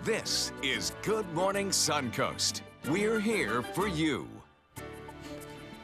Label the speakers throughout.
Speaker 1: This is Good Morning Suncoast. We're here for you.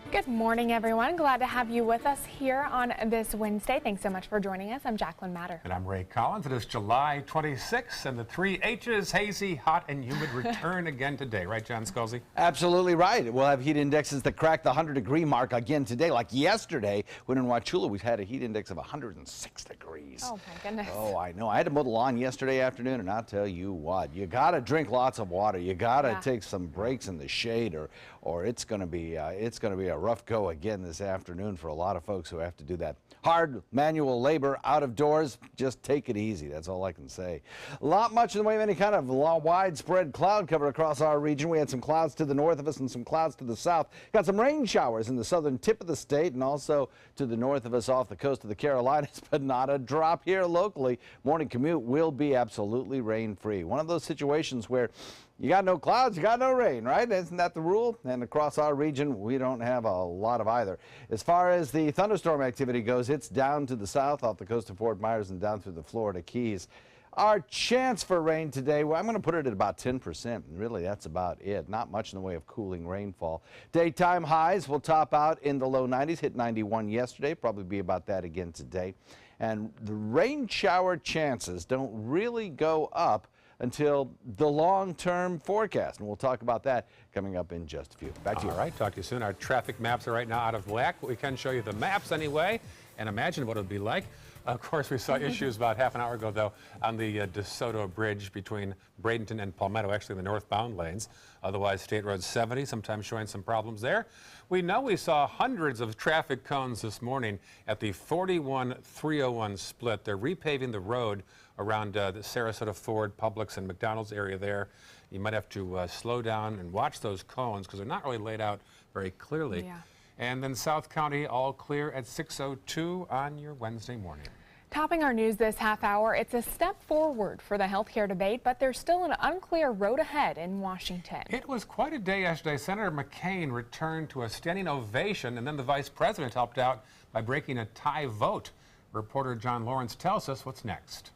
Speaker 2: Good morning, everyone. Glad to have you with us here on this Wednesday. Thanks so much for joining us. I'm Jacqueline Matter.
Speaker 3: And I'm Ray Collins. It is July 26th, and the three H's, hazy, hot, and humid, return again today. Right, John Scalzi?
Speaker 4: Absolutely right. We'll have heat indexes that crack the 100-degree mark again today, like yesterday, when in Wauchula we had a heat index of 106 degrees.
Speaker 2: Oh, my goodness.
Speaker 4: Oh, I know. I had to mow the lawn yesterday afternoon, and I'll tell you what, you got to drink lots of water. You got to take some breaks in the shade, or it's going to be a rough go again this afternoon for a lot of folks who have to do that hard manual labor out of doors. Just take it easy. That's all I can say. Much in the way of any kind of widespread cloud cover across our region. We had some clouds to the north of us and some clouds to the south. Got some rain showers in the southern tip of the state and also to the north of us off the coast of the Carolinas, but not a drop here locally. Morning commute will be absolutely rain-free. One of those situations where you got no clouds, you got no rain, right? Isn't that the rule? And across our region, we don't have a lot of either. As far as the thunderstorm activity goes, it's down to the south off the coast of Fort Myers and down through the Florida Keys. Our chance for rain today, well, I'm going to put it at about 10%. Really, that's about it. Not much in the way of cooling rainfall. Daytime highs will top out in the low 90s, hit 91 yesterday, probably be about that again today. And the rain shower chances don't really go up until the long-term forecast, and we'll talk about that coming up in just a few. Back to you.
Speaker 3: All right, talk to you soon. Our traffic maps are right now out of whack, but we can show you the maps anyway and imagine what it would be like. Of course, we saw issues about half an hour ago, though, on the DeSoto Bridge between Bradenton and Palmetto, actually the northbound lanes. Otherwise, State Road 70, sometimes showing some problems there. We know we saw hundreds of traffic cones this morning at the 41-301 split. They're repaving the road around the Sarasota Ford, Publix, and McDonald's area there. You might have to slow down and watch those cones because they're not really laid out very clearly. Yeah. And then South County all clear at 6:02 on your Wednesday morning.
Speaker 2: Topping our news this half hour, it's a step forward for the healthcare debate, but there's still an unclear road ahead in Washington.
Speaker 3: It was quite a day yesterday. Senator McCain returned to a standing ovation, and then the vice president helped out by breaking a tie vote. Reporter John Lawrence tells us what's next.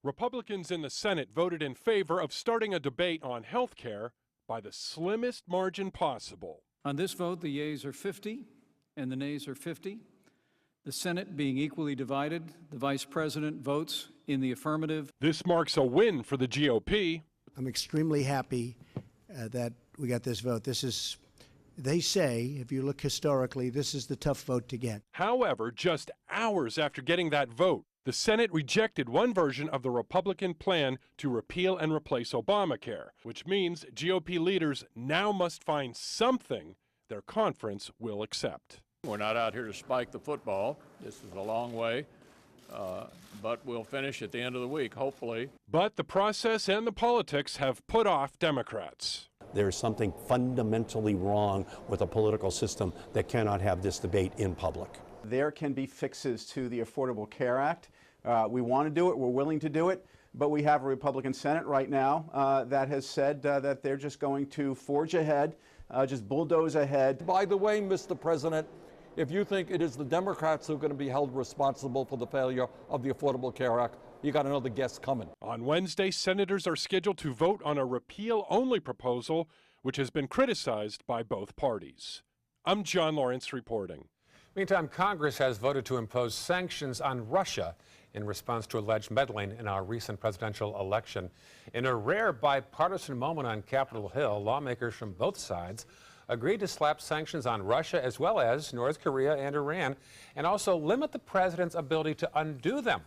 Speaker 5: Republicans in the Senate voted in favor of starting a debate on health care by the slimmest margin possible.
Speaker 6: On this vote, the yeas are 50 and the nays are 50. The Senate being equally divided, the Vice President votes in the affirmative.
Speaker 5: This marks a win for the GOP.
Speaker 7: I'm extremely happy that we got this vote. This is, they say, if you look historically, this is the tough vote to get.
Speaker 5: However, just hours after getting that vote, the Senate rejected one version of the Republican plan to repeal and replace Obamacare, which means GOP leaders now must find something their conference will accept.
Speaker 8: We're not out here to spike the football. This is a long way, but we'll finish at the end of the week, hopefully.
Speaker 5: But the process and the politics have put off Democrats.
Speaker 9: There's something fundamentally wrong with a political system that cannot have this debate in public.
Speaker 10: There can be fixes to the Affordable Care Act. We want to do it, we're willing to do it, but we have a Republican Senate right now that has said that they're just going to forge ahead, just bulldoze ahead.
Speaker 11: By the way, Mr. President, if you think it is the Democrats who are going to be held responsible for the failure of the Affordable Care Act, you got another guest coming.
Speaker 5: On Wednesday, senators are scheduled to vote on a repeal-only proposal, which has been criticized by both parties. I'm John Lawrence reporting.
Speaker 3: Meantime, Congress has voted to impose sanctions on Russia in response to alleged meddling in our recent presidential election. In a rare bipartisan moment on Capitol Hill, lawmakers from both sides agreed to slap sanctions on Russia as well as North Korea and Iran, and also limit the president's ability to undo them.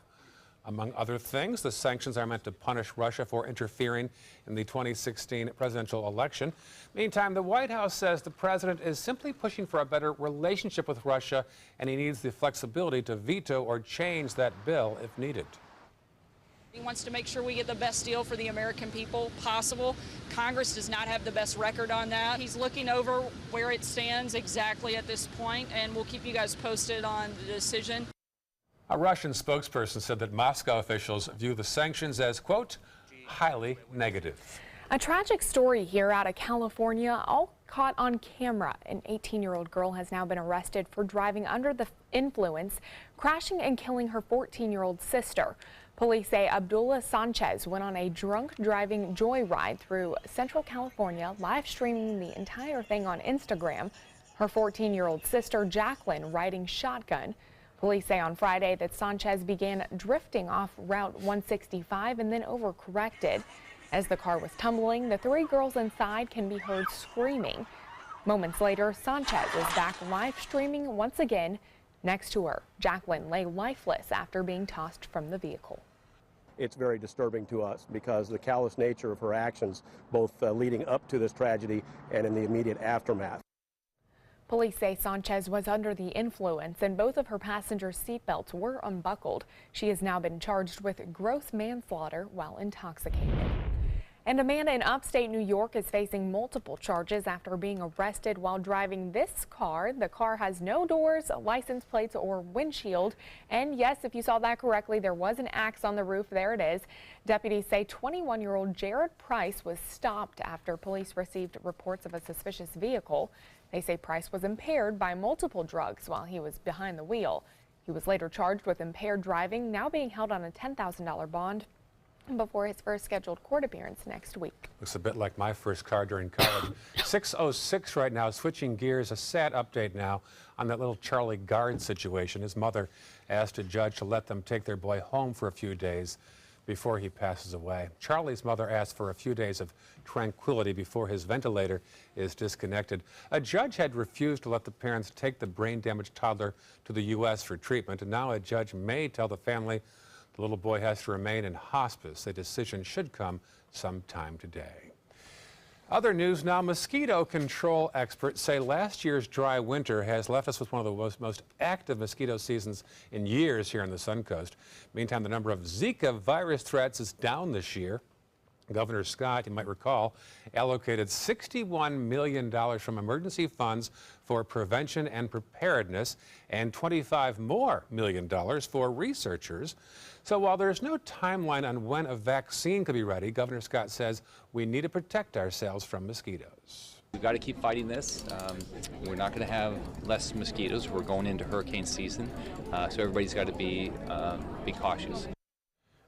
Speaker 3: Among other things, the sanctions are meant to punish Russia for interfering in the 2016 presidential election. Meantime, the White House says the president is simply pushing for a better relationship with Russia, and he needs the flexibility to veto or change that bill if needed.
Speaker 12: He wants to make sure we get the best deal for the American people possible. Congress does not have the best record on that. He's looking over where it stands exactly at this point, and we'll keep you guys posted on the decision.
Speaker 3: A Russian spokesperson said that Moscow officials view the sanctions as, quote, highly negative.
Speaker 2: A tragic story here out of California, all caught on camera. An 18-year-old girl has now been arrested for driving under the influence, crashing and killing her 14-year-old sister. Police say Abdullah Sanchez went on a drunk driving joyride through Central California, live streaming the entire thing on Instagram. Her 14-year-old sister, Jacqueline, riding shotgun. Police say on Friday that Sanchez began drifting off Route 165 and then overcorrected. As the car was tumbling, the 3 girls inside can be heard screaming. Moments later, Sanchez is back live streaming once again. Next to her, Jacqueline lay lifeless after being tossed from the vehicle.
Speaker 9: It's very disturbing to us because the callous nature of her actions, both leading up to this tragedy and in the immediate aftermath.
Speaker 2: Police say Sanchez was under the influence and both of her passenger seatbelts were unbuckled. She has now been charged with gross manslaughter while intoxicated. And a man in upstate New York is facing multiple charges after being arrested while driving this car. The car has no doors, license plates, or windshield. And yes, if you saw that correctly, there was an axe on the roof. There it is. Deputies say 21-year-old Jared Price was stopped after police received reports of a suspicious vehicle. They say Price was impaired by multiple drugs while he was behind the wheel. He was later charged with impaired driving, now being held on a $10,000 bond before his first scheduled court appearance next week.
Speaker 3: Looks a bit like my first car during college. 6:06 right now, switching gears, a sad update now on that little Charlie Guard situation. His mother asked a judge to let them take their boy home for a few days before he passes away. Charlie's mother asked for a few days of tranquility before his ventilator is disconnected. A judge had refused to let the parents take the brain-damaged toddler to the U.S. for treatment, and now a judge may tell the family the little boy has to remain in hospice. A decision should come sometime today. Other news now, mosquito control experts say last year's dry winter has left us with one of the most active mosquito seasons in years here on the Suncoast. Meantime, the number of Zika virus threats is down this year. Governor Scott, you might recall, allocated $61 million from emergency funds for prevention and preparedness and $25 million more for researchers. So while there's no timeline on when a vaccine could be ready, Governor Scott says we need to protect ourselves from mosquitoes.
Speaker 13: We've got to keep fighting this. We're not going to have less mosquitoes. We're going into hurricane season, so everybody's got to be cautious.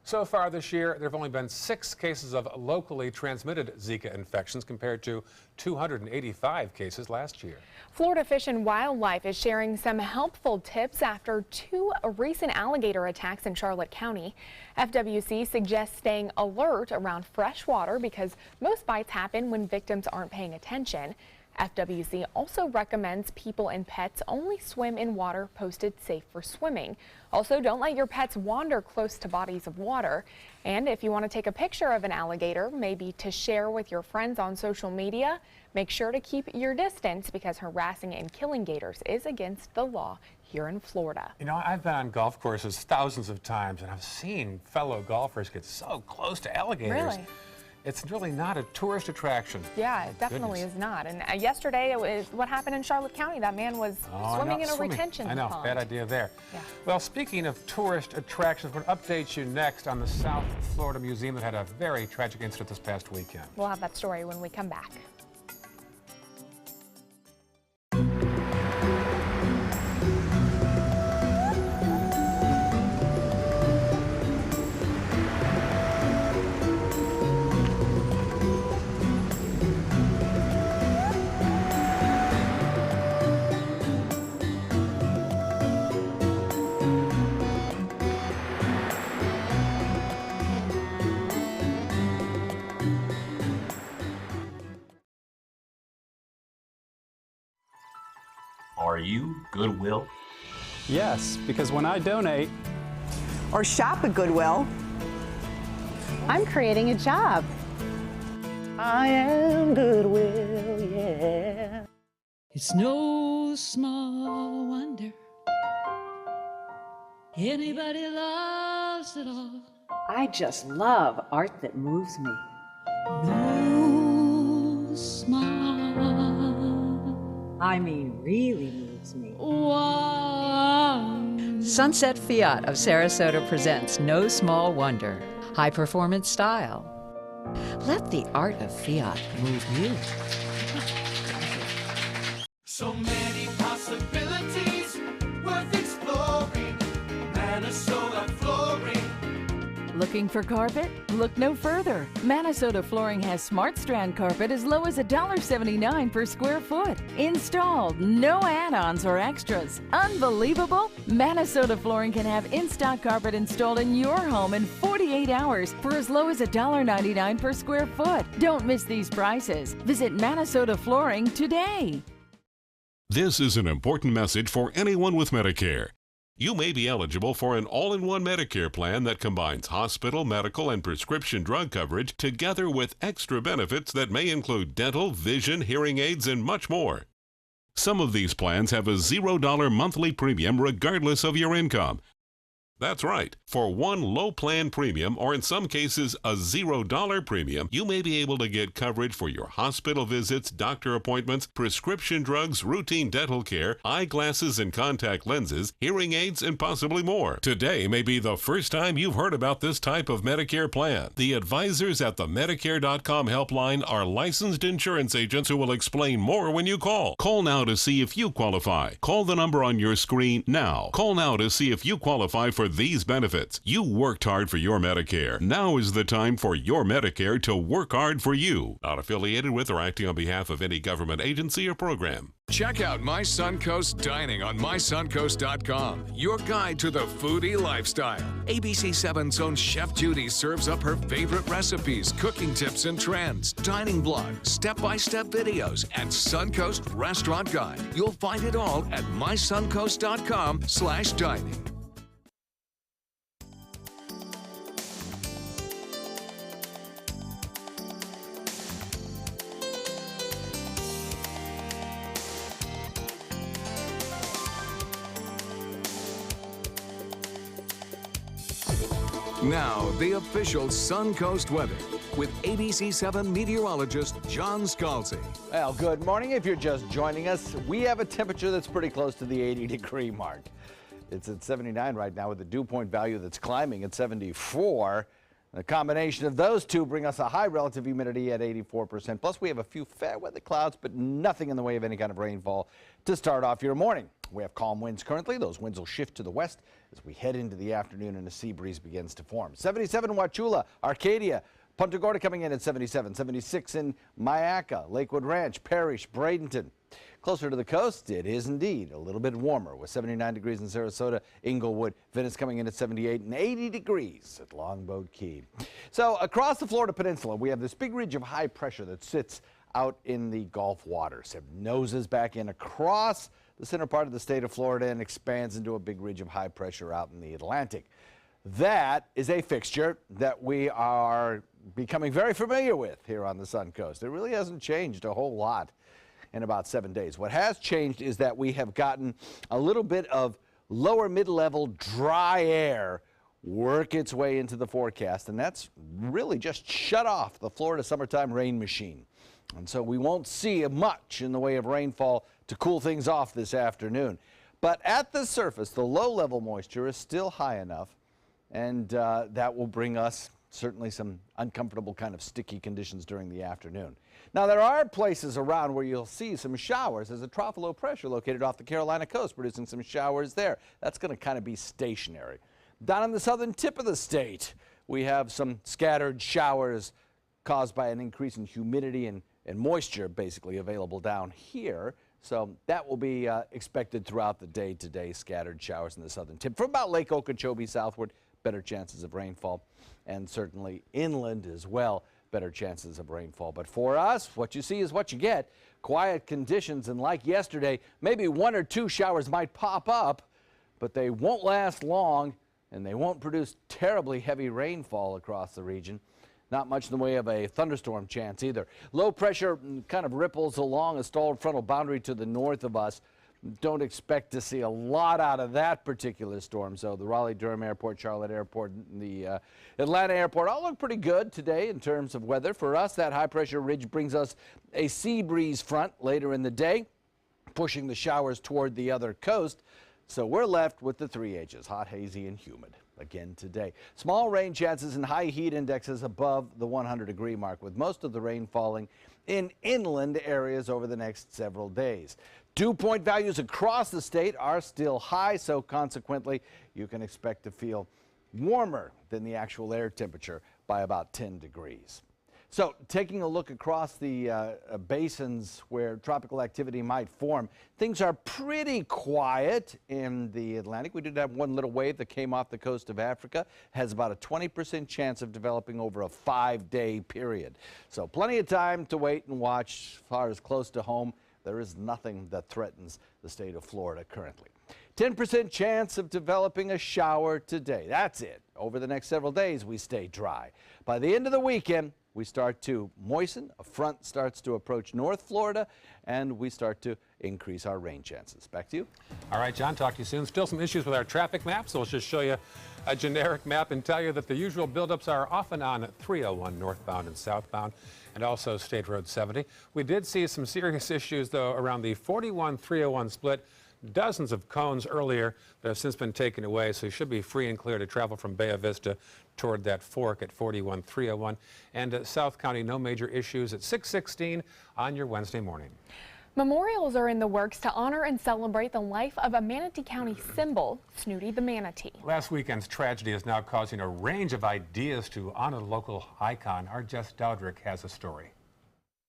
Speaker 3: So far this year, there have only been 6 cases of locally transmitted Zika infections compared to 285 cases last year.
Speaker 2: Florida Fish and Wildlife is sharing some helpful tips after 2 recent alligator attacks in Charlotte County. FWC suggests staying alert around fresh water because most bites happen when victims aren't paying attention. FWC also recommends people and pets only swim in water posted safe for swimming. Also, don't let your pets wander close to bodies of water. And if you want to take a picture of an alligator, maybe to share with your friends on social media, make sure to keep your distance because harassing and killing gators is against the law here in Florida.
Speaker 3: You know, I've been on golf courses thousands of times and I've seen fellow golfers get so close to alligators.
Speaker 2: Really?
Speaker 3: It's really not a tourist attraction.
Speaker 2: Yeah, it definitely is not. And yesterday, it was what happened in Charlotte County. That man was swimming in a retention pond.
Speaker 3: I know, bad idea there.
Speaker 2: Yeah.
Speaker 3: Well, speaking of tourist attractions, we're going to update you next on the South Florida Museum that had a very tragic incident this past weekend.
Speaker 2: We'll have that story when we come back.
Speaker 14: Are you Goodwill?
Speaker 15: Yes, because when I donate
Speaker 16: or shop at Goodwill, I'm creating a job.
Speaker 17: I am Goodwill, yeah.
Speaker 18: It's no small wonder anybody loves it all.
Speaker 17: I just love art that moves me.
Speaker 18: No small,
Speaker 17: I mean really moves me.
Speaker 19: Sunset Fiat of Sarasota presents No Small Wonder, high-performance style. Let the art of Fiat move you.
Speaker 20: So many possibilities worth exploring. Minnesota flooring.
Speaker 21: Looking for carpet? Look no further. Minnesota Flooring has Smart Strand carpet as low as $1.79 per square foot. Installed, no add-ons or extras. Unbelievable? Minnesota Flooring can have in-stock carpet installed in your home in 48 hours for as low as $1.99 per square foot. Don't miss these prices. Visit Minnesota Flooring today.
Speaker 22: This is an important message for anyone with Medicare. You may be eligible for an all-in-one Medicare plan that combines hospital, medical, and prescription drug coverage together with extra benefits that may include dental, vision, hearing aids, and much more. Some of these plans have a $0 monthly premium regardless of your income. That's right. For one low plan premium, or in some cases a $0 premium, you may be able to get coverage for your hospital visits, doctor appointments, prescription drugs, routine dental care, eyeglasses and contact lenses, hearing aids, and possibly more. Today may be the first time you've heard about this type of Medicare plan. The advisors at the Medicare.com helpline are licensed insurance agents who will explain more when you call. Call now to see if you qualify. Call the number on your screen now. Call now to see if you qualify for these benefits. You worked hard for your Medicare. Now is the time for your Medicare to work hard for you. Not affiliated with or acting on behalf of any government agency or program.
Speaker 1: Check out My Suncoast Dining on mysuncoast.com, your guide to the foodie lifestyle. ABC 7's own Chef Judy serves up her favorite recipes, cooking tips and trends, dining blogs, step-by-step videos, and Suncoast Restaurant Guide. You'll find it all at mysuncoast.com/dining. Now, the official Suncoast weather with ABC 7 meteorologist John Scalzi.
Speaker 4: Well, good morning. If you're just joining us, we have a temperature that's pretty close to the 80-degree mark. It's at 79 right now with a dew point value that's climbing at 74. The combination of those two bring us a high relative humidity at 84%. Plus, we have a few fair weather clouds, but nothing in the way of any kind of rainfall to start off your morning. We have calm winds currently. Those winds will shift to the west as we head into the afternoon and a sea breeze begins to form. 77 Wauchula, Arcadia, Punta Gorda coming in at 77, 76 in Myakka, Lakewood Ranch, Parrish, Bradenton. Closer to the coast, it is indeed a little bit warmer with 79 degrees in Sarasota, Inglewood, Venice coming in at 78 and 80 degrees at Longboat Key. So across the Florida Peninsula, we have this big ridge of high pressure that sits out in the Gulf waters. It noses back in across the center part of the state of Florida and expands into a big ridge of high pressure out in the Atlantic. That is a fixture that we are becoming very familiar with here on the Suncoast. It really hasn't changed a whole lot in about 7 days. What has changed is that we have gotten a little bit of lower mid-level dry air work its way into the forecast, and that's really just shut off the Florida summertime rain machine. And so we won't see much in the way of rainfall to cool things off this afternoon. But at the surface, the low-level moisture is still high enough, and that will bring us certainly some uncomfortable kind of sticky conditions during the afternoon. Now, there are places around where you'll see some showers. There's a trough of low pressure located off the Carolina coast producing some showers there. That's going to kind of be stationary. Down on the southern tip of the state, we have some scattered showers caused by an increase in humidity and moisture basically available down here. So that will be expected throughout the day today, scattered showers in the southern tip. From about Lake Okeechobee southward, better chances of rainfall, and certainly inland as well, better chances of rainfall. But for us, what you see is what you get. Quiet conditions, and like yesterday, maybe one or two showers might pop up, but they won't last long, and they won't produce terribly heavy rainfall across the region. Not much in the way of a thunderstorm chance either. Low pressure kind of ripples along a stalled frontal boundary to the north of us. Don't expect to see a lot out of that particular storm. So the Raleigh-Durham Airport, Charlotte Airport, and the Atlanta Airport all look pretty good today in terms of weather. For us, that high-pressure ridge brings us a sea breeze front later in the day, pushing the showers toward the other coast. So we're left with the 3 H's, hot, hazy, and humid again today. Small rain chances and high heat indexes above the 100-degree mark, with most of the rain falling in inland areas over the next several days. Dew point values across the state are still high, so consequently you can expect to feel warmer than the actual air temperature by about 10 degrees. So taking a look across the basins where tropical activity might form, things are pretty quiet in the Atlantic. We did have one little wave that came off the coast of Africa, has about a 20% chance of developing over a 5-day period. So plenty of time to wait and watch. As far as close to home, there is nothing that threatens the state of Florida currently. 10% chance of developing a shower today. That's it. Over the next several days, we stay dry. By the end of the weekend, we start to moisten, a front starts to approach North Florida, and we start to increase our rain chances. Back to you.
Speaker 3: All right, John, talk to you soon. Still some issues with our traffic map, so we'll just show you a generic map and tell you that the usual buildups are often on 301 northbound and southbound, and also State Road 70. We did see some serious issues, though, around the 41-301 split. Dozens of cones earlier that have since been taken away, so you should be free and clear to travel from Bay Vista toward that fork at 41-301. And South County, no major issues at 6:16 on your Wednesday morning.
Speaker 2: Memorials are in the works to honor and celebrate the life of a Manatee County symbol, Snooty the Manatee.
Speaker 3: Last weekend's tragedy is now causing a range of ideas to honor the local icon. Our Jess Dowdrick has a story.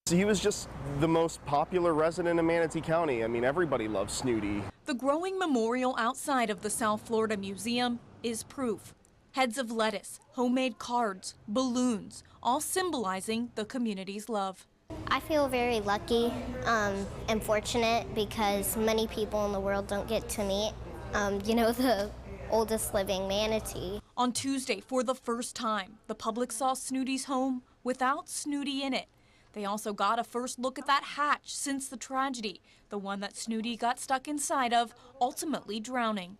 Speaker 6: He was just the most popular resident in Manatee County. I mean, everybody loves Snooty.
Speaker 7: The growing memorial outside of the South Florida Museum is proof. Heads of lettuce, homemade cards, balloons, all symbolizing the community's love.
Speaker 23: I feel very lucky and fortunate because many people in the world don't get to meet, the oldest living manatee.
Speaker 7: On Tuesday, for the first time, the public saw Snooty's home without Snooty in it. They also got a first look at that hatch since the tragedy, the one that Snooty got stuck inside of, ultimately drowning.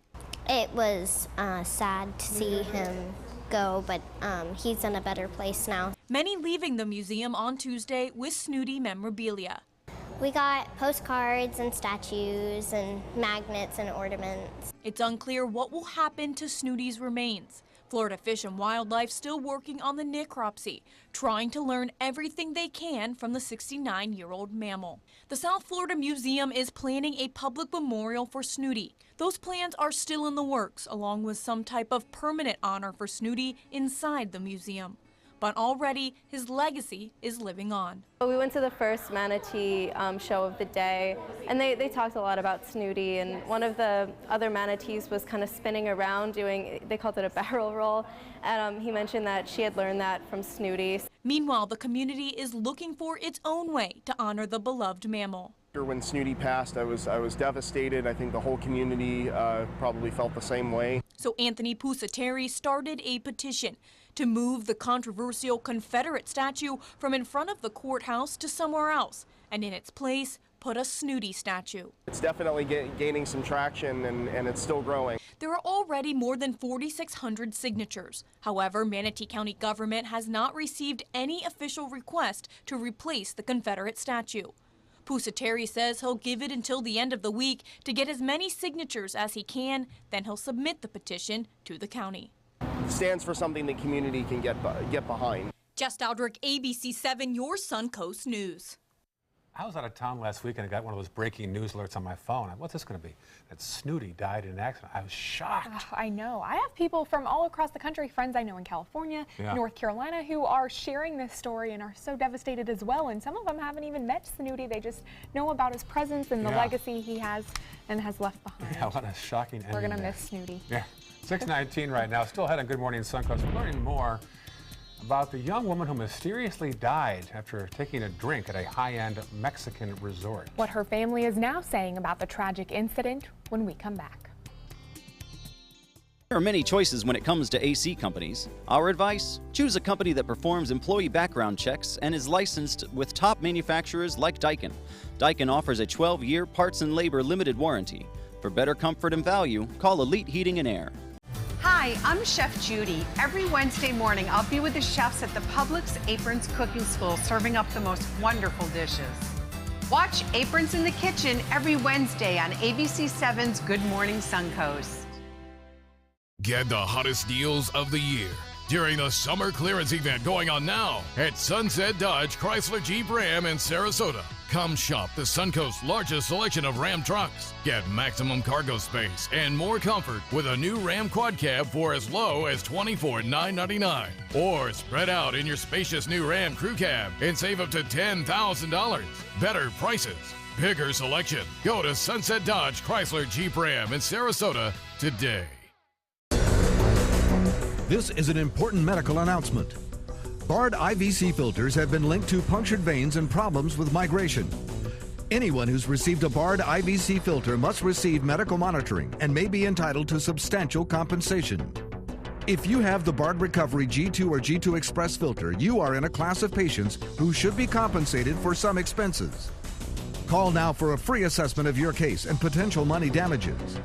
Speaker 23: It was sad to see him go, but he's in a better place now.
Speaker 7: Many leaving the museum on Tuesday with Snooty memorabilia.
Speaker 23: We got postcards and statues and magnets and ornaments.
Speaker 7: It's unclear what will happen to Snooty's remains. Florida Fish and Wildlife still working on the necropsy, trying to learn everything they can from the 69-year-old mammal. The South Florida Museum is planning a public memorial for Snooty. Those plans are still in the works, along with some type of permanent honor for Snooty inside the museum. But already, his legacy is living on.
Speaker 24: We went to the first manatee show of the day, and they talked a lot about Snooty, and one of the other manatees was kind of spinning around doing, they called it a barrel roll, and he mentioned that she had learned that from Snooty.
Speaker 7: Meanwhile, the community is looking for its own way to honor the beloved mammal.
Speaker 6: When Snooty passed, I was devastated. I think the whole community probably felt the same way.
Speaker 7: So Anthony Pusateri started a petition to move the controversial Confederate statue from in front of the courthouse to somewhere else, and in its place, put a Snooty statue.
Speaker 6: It's definitely gaining some traction, and it's still growing.
Speaker 7: There are already more than 4,600 signatures. However, Manatee County government has not received any official request to replace the Confederate statue. Pusateri says he'll give it until the end of the week to get as many signatures as he can, then he'll submit the petition to the county.
Speaker 6: It stands for something the community can get behind.
Speaker 7: Jess Dowdrick, ABC 7, your Suncoast News.
Speaker 3: I was out of town last week and I got one of those breaking news alerts on my phone. What's this going to be? That Snooty died in an accident. I was shocked.
Speaker 2: Oh, I know. I have people from all across the country, friends I know in California, North Carolina, who are sharing this story and are so devastated as well. And some of them haven't even met Snooty. They just know about his presence and the legacy he has and has left behind.
Speaker 3: Yeah, what a shocking ending.
Speaker 2: We're going to miss Snooty.
Speaker 3: Yeah. 6:19 right now. Still ahead on Good Morning Suncoast. We're learning more about the young woman who mysteriously died after taking a drink at a high-end Mexican resort.
Speaker 2: What her family is now saying about the tragic incident when we come back.
Speaker 25: There are many choices when it comes to AC companies. Our advice? Choose a company that performs employee background checks and is licensed with top manufacturers like Daikin. Daikin offers a 12-year parts and labor limited warranty. For better comfort and value, call Elite Heating and Air.
Speaker 26: Hi, I'm Chef Judy. Every Wednesday morning, I'll be with the chefs at the Publix Aprons Cooking School serving up the most wonderful dishes. Watch Aprons in the Kitchen every Wednesday on ABC 7's Good Morning Suncoast.
Speaker 1: Get the hottest deals of the year.
Speaker 5: during the summer clearance event going on now at Sunset Dodge Chrysler Jeep Ram in Sarasota. Come shop the Suncoast's largest selection of Ram trucks. Get maximum cargo space and more comfort with a new Ram Quad Cab for as low as $24,999. Or spread out in your spacious new Ram Crew Cab and save up to $10,000. Better prices, bigger selection. Go to Sunset Dodge Chrysler Jeep Ram in Sarasota today.
Speaker 8: This is an important medical announcement. Bard IVC filters have been linked to punctured veins and problems with migration. Anyone who's received a Bard IVC filter must receive medical monitoring and may be entitled to substantial compensation. If you have the Bard Recovery G2 or G2 Express filter, you are in a class of patients who should be compensated for some expenses. Call now for a free assessment of your case and potential money damages.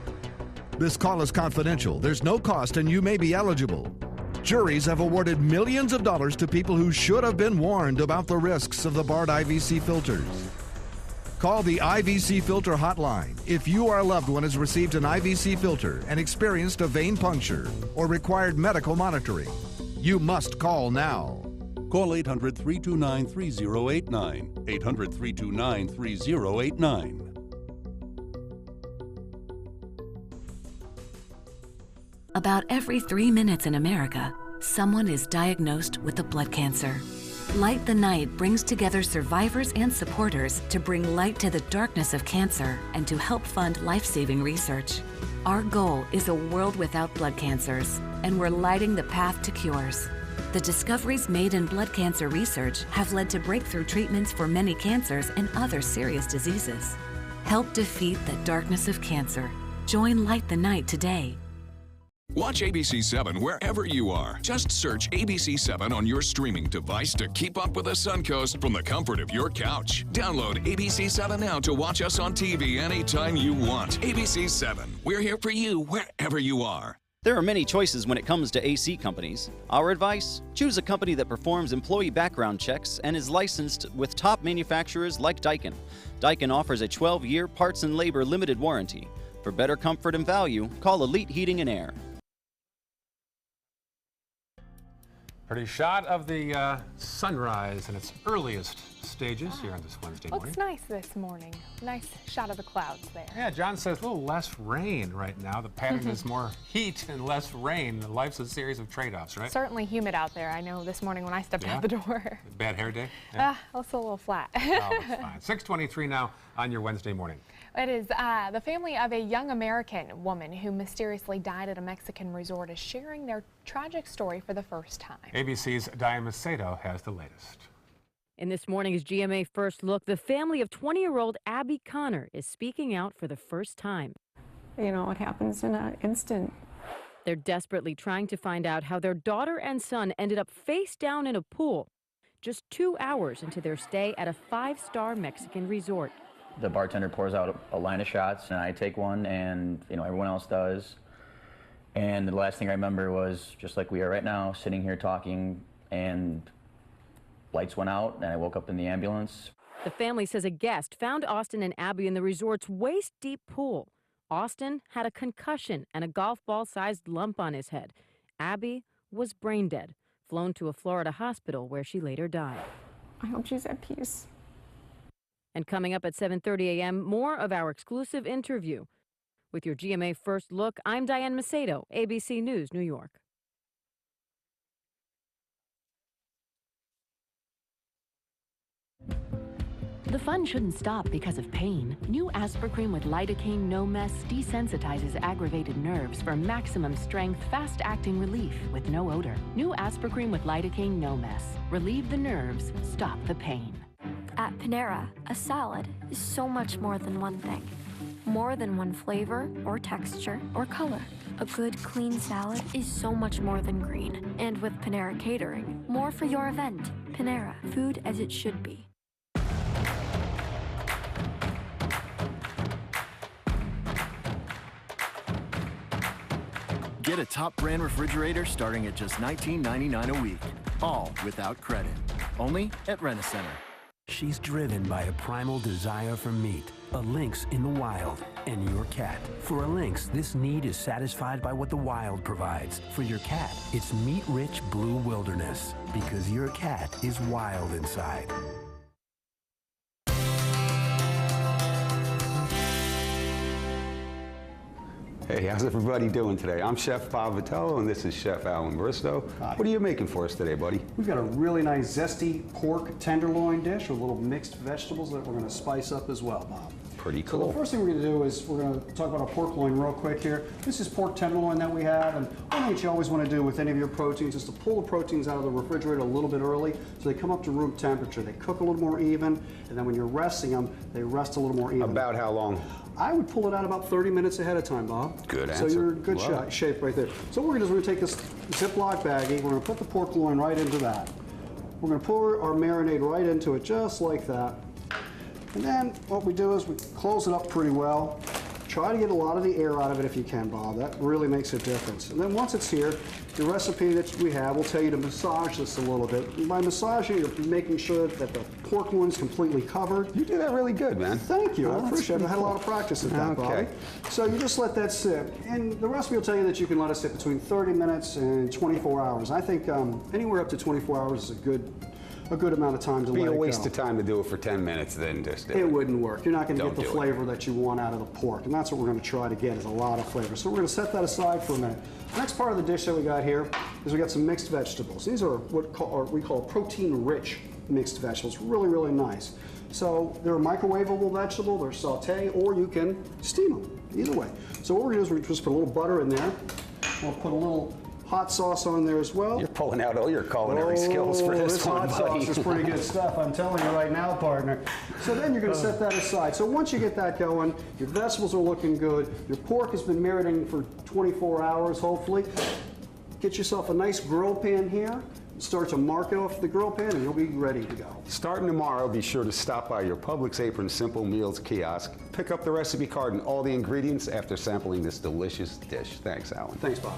Speaker 8: This call is confidential. There's no cost and you may be eligible. Juries have awarded millions of dollars to people who should have been warned about the risks of the Bard IVC filters. Call the IVC Filter Hotline if you or a loved one has received an IVC filter and experienced a vein puncture or required medical monitoring. You must call now.
Speaker 9: Call 800-329-3089. 800-329-3089.
Speaker 10: About every 3 minutes in America, someone is diagnosed with a blood cancer. Light the Night brings together survivors and supporters to bring light to the darkness of cancer and to help fund life-saving research. Our goal is a world without blood cancers, and we're lighting the path to cures. The discoveries made in blood cancer research have led to breakthrough treatments for many cancers and other serious diseases. Help defeat the darkness of cancer. Join Light the Night today.
Speaker 1: Watch ABC7 wherever you are. Just search ABC7 on your streaming device to keep up with the Suncoast from the comfort of your couch. Download ABC7 now to watch us on TV anytime you want. ABC7, we're here for you wherever you are.
Speaker 25: There are many choices when it comes to AC companies. Our advice? Choose a company that performs employee background checks and is licensed with top manufacturers like Daikin. Daikin offers a 12-year parts and labor limited warranty. For better comfort and value, call Elite Heating and Air.
Speaker 3: Pretty shot of the sunrise in its earliest stages here on this Wednesday morning.
Speaker 2: Looks nice this morning. Nice shot of the clouds there.
Speaker 3: Yeah, John says a little less rain right now. The pattern is more heat and less rain. Life's a series of trade-offs, right?
Speaker 2: Certainly humid out there. I know this morning when I stepped out the door.
Speaker 3: Bad hair day? Yeah.
Speaker 2: It's a little flat.
Speaker 3: Oh, it's fine. 6:23 now on your Wednesday morning.
Speaker 2: It is the family of a young American woman who mysteriously died at a Mexican resort is sharing their tragic story for the first time.
Speaker 3: ABC's Diane Macedo has the latest.
Speaker 11: In this morning's GMA First Look, the family of 20-year-old Abby Connor is speaking out for the first time.
Speaker 12: You know, it happens in an instant.
Speaker 11: They're desperately trying to find out how their daughter and son ended up face down in a pool just 2 hours into their stay at a 5-star Mexican resort.
Speaker 27: The bartender pours out a line of shots, and I take one, and everyone else does. And the last thing I remember was just like we are right now, sitting here talking, and lights went out, and I woke up in the ambulance.
Speaker 11: The family says a guest found Austin and Abby in the resort's waist-deep pool. Austin had a concussion and a golf ball-sized lump on his head. Abby was brain dead, flown to a Florida hospital where she later died.
Speaker 12: I hope she's at peace.
Speaker 11: And coming up at 7:30 a.m., more of our exclusive interview. With your GMA First Look, I'm Diane Macedo, ABC News, New York.
Speaker 28: The fun shouldn't stop because of pain. New Aspercreme with lidocaine no mess desensitizes aggravated nerves for maximum strength, fast-acting relief with no odor. New Aspercreme with lidocaine no mess. Relieve the nerves, stop the pain.
Speaker 29: At Panera, a salad is so much more than one thing. More than one flavor, or texture, or color. A good, clean salad is so much more than green. And with Panera Catering, more for your event. Panera, food as it should be.
Speaker 30: Get a top brand refrigerator starting at just $19.99 a week. All without credit. Only at Rent-A-Center.
Speaker 9: She's driven by a primal desire for meat, a lynx in the wild, and your cat. For a lynx, this need is satisfied by what the wild provides. For your cat, it's meat-rich blue wilderness, because your cat is wild inside.
Speaker 13: Hey, how's everybody doing today? I'm Chef Bob Vitello, and this is Chef Alan Bristow. What are you making for us today, buddy?
Speaker 14: We've got a really nice zesty pork tenderloin dish with little mixed vegetables that we're going to spice up as well, Bob.
Speaker 13: Pretty
Speaker 14: So
Speaker 13: cool.
Speaker 14: the first thing we're going to do is we're going to talk about our pork loin real quick here. This is pork tenderloin that we have, and one thing that you always want to do with any of your proteins is to pull the proteins out of the refrigerator a little bit early so they come up to room temperature. They cook a little more even, and then when you're resting them, they rest a little more even.
Speaker 13: About how long?
Speaker 14: I would pull it out about 30 minutes ahead of time, Bob.
Speaker 13: Good
Speaker 14: So
Speaker 13: answer.
Speaker 14: you're in good
Speaker 13: Love it.
Speaker 14: shape right there. So what we're going to do is we're going to take this Ziploc baggie, we're going to put the pork loin right into that. We're going to pour our marinade right into it just like that. And then what we do is we close it up pretty well. Try to get a lot of the air out of it if you can, Bob. That really makes a difference. And then once it's here, the recipe that we have will tell you to massage this a little bit. And by massaging, you're making sure that the pork loin's completely covered.
Speaker 13: You do that really good, man.
Speaker 14: Thank you.
Speaker 13: Oh,
Speaker 14: I
Speaker 13: that's
Speaker 14: appreciate it. I
Speaker 13: pretty
Speaker 14: had a lot
Speaker 13: cool.
Speaker 14: of practice at that,
Speaker 13: Okay.
Speaker 14: Bobby. So you just let that sit. And the recipe will tell you that you can let it sit between 30 minutes and 24 hours. I think anywhere up to 24 hours is a good amount of time to
Speaker 13: Be
Speaker 14: let
Speaker 13: a
Speaker 14: it
Speaker 13: waste
Speaker 14: go.
Speaker 13: of time to do it for 10 minutes, then just do
Speaker 14: It wouldn't work. You're not going to
Speaker 13: Don't
Speaker 14: get the
Speaker 13: do it.
Speaker 14: flavor that you want out of the pork, and that's what we're going to try to get is a lot of flavor. So we're going to set that aside for a minute. The next part of the dish that we got here is we got some mixed vegetables. These are what we call protein-rich mixed vegetables. Really, really nice. So they're a microwavable vegetable. They're sauté, or you can steam them. Either way. So what we're going to do is we just put a little butter in there. We'll put a little hot sauce on there as well.
Speaker 13: You're pulling out all your culinary skills for this one,
Speaker 14: hot
Speaker 13: buddy.
Speaker 14: sauce is pretty good stuff, I'm telling you right now, partner. So then you're going to set that aside. So once you get that going, your vegetables are looking good, your pork has been marinating for 24 hours, hopefully. Get yourself a nice grill pan here. Start to mark it off the grill pan, and you'll be ready to go.
Speaker 13: Starting tomorrow, be sure to stop by your Publix Apron Simple Meals kiosk. Pick up the recipe card and all the ingredients after sampling this delicious dish. Thanks, Alan.
Speaker 14: Thanks, Bob.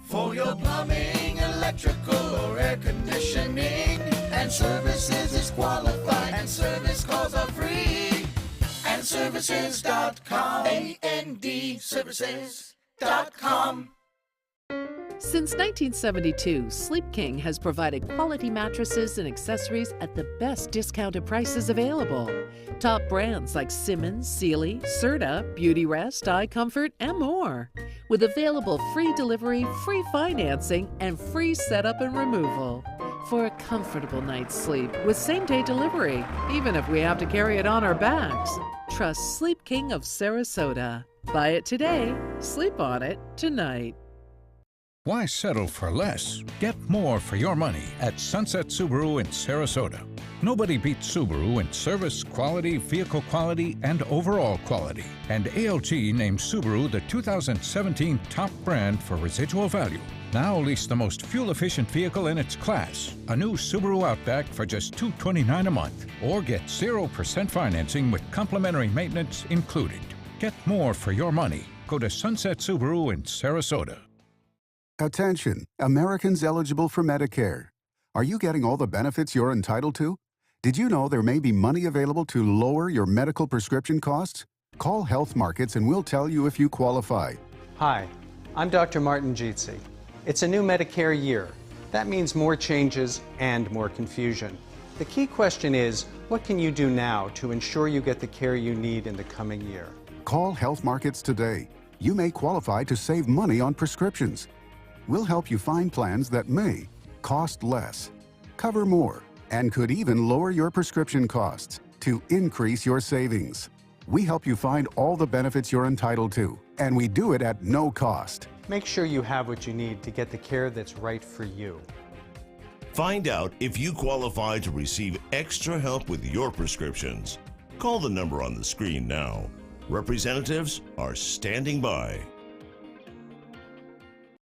Speaker 15: For your plumbing, electrical, or air conditioning, and services is qualified, and service calls are free. AndServices.com. A-N-D Services.com.
Speaker 16: Since 1972, Sleep King has provided quality mattresses and accessories at the best discounted prices available. Top brands like Simmons, Sealy, Serta, Beautyrest, iComfort, and more. With available free delivery, free financing, and free setup and removal. For a comfortable night's sleep with same-day delivery, even if we have to carry it on our backs. Trust Sleep King of Sarasota. Buy it today, sleep on it tonight.
Speaker 17: Why settle for less? Get more for your money at Sunset Subaru in Sarasota. Nobody beats Subaru in service, quality, vehicle quality, and overall quality. And ALT named Subaru the 2017 top brand for residual value. Now lease the most fuel-efficient vehicle in its class, a new Subaru Outback for just $229 a month. Or get 0% financing with complimentary maintenance included. Get more for your money. Go to Sunset Subaru in Sarasota.
Speaker 18: Attention, Americans eligible for Medicare. Are you getting all the benefits you're entitled to? Did you know there may be money available to lower your medical prescription costs? Call Health Markets and we'll tell you if you qualify.
Speaker 19: Hi, I'm Dr. Martin Jeetsi. It's a new Medicare year. That means more changes and more confusion. The key question is, what can you do now to ensure you get the care you need in the coming year?
Speaker 18: Call Health Markets today. You may qualify to save money on prescriptions. We'll help you find plans that may cost less, cover more, and could even lower your prescription costs to increase your savings. We help you find all the benefits you're entitled to, and we do it at no cost.
Speaker 19: Make sure you have what you need to get the care that's right for you.
Speaker 20: Find out if you qualify to receive extra help with your prescriptions. Call the number on the screen now. Representatives are standing by.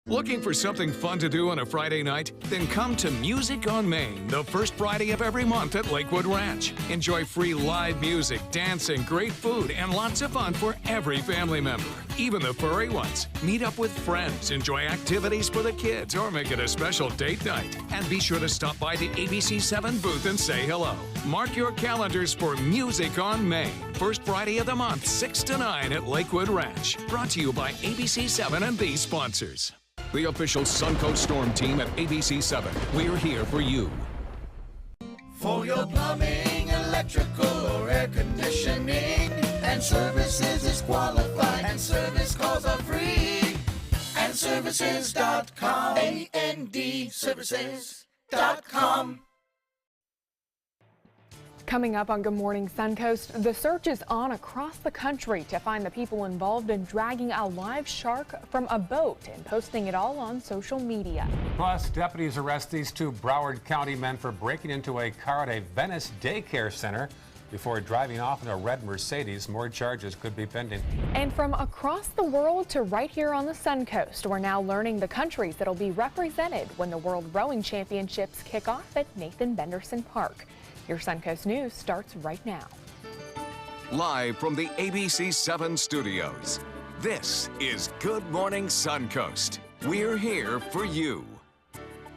Speaker 1: Looking for something fun to do on a Friday night? Then come to Music on Main, the first Friday of every month at Lakewood Ranch. Enjoy free live music, dancing, great food, and lots of fun for every family member, even the furry ones. Meet up with friends, enjoy activities for the kids, or make it a special date night. And be sure to stop by the ABC7 booth and say hello. Mark your calendars for Music on Main, first Friday of the month, 6 to 9 at Lakewood Ranch. Brought to you by ABC7 and these sponsors. The official Suncoast Storm team at ABC7. We're here for you.
Speaker 15: For your plumbing, electrical, or air conditioning, and services is qualified, and service calls are free. And services.com. AND services.com.
Speaker 2: Coming up on Good Morning Suncoast, the search is on across the country to find the people involved in dragging a live shark from a boat and posting it all on social media.
Speaker 3: Plus, deputies arrest these two Broward County men for breaking into a car at a Venice daycare center before driving off in a red Mercedes. More charges could be pending.
Speaker 2: And from across the world to right here on the Suncoast, we're now learning the countries that'll be represented when the World Rowing Championships kick off at Nathan Benderson Park. Your Suncoast News starts right now.
Speaker 1: Live from the ABC7 studios, this is Good Morning Suncoast. We're here for you.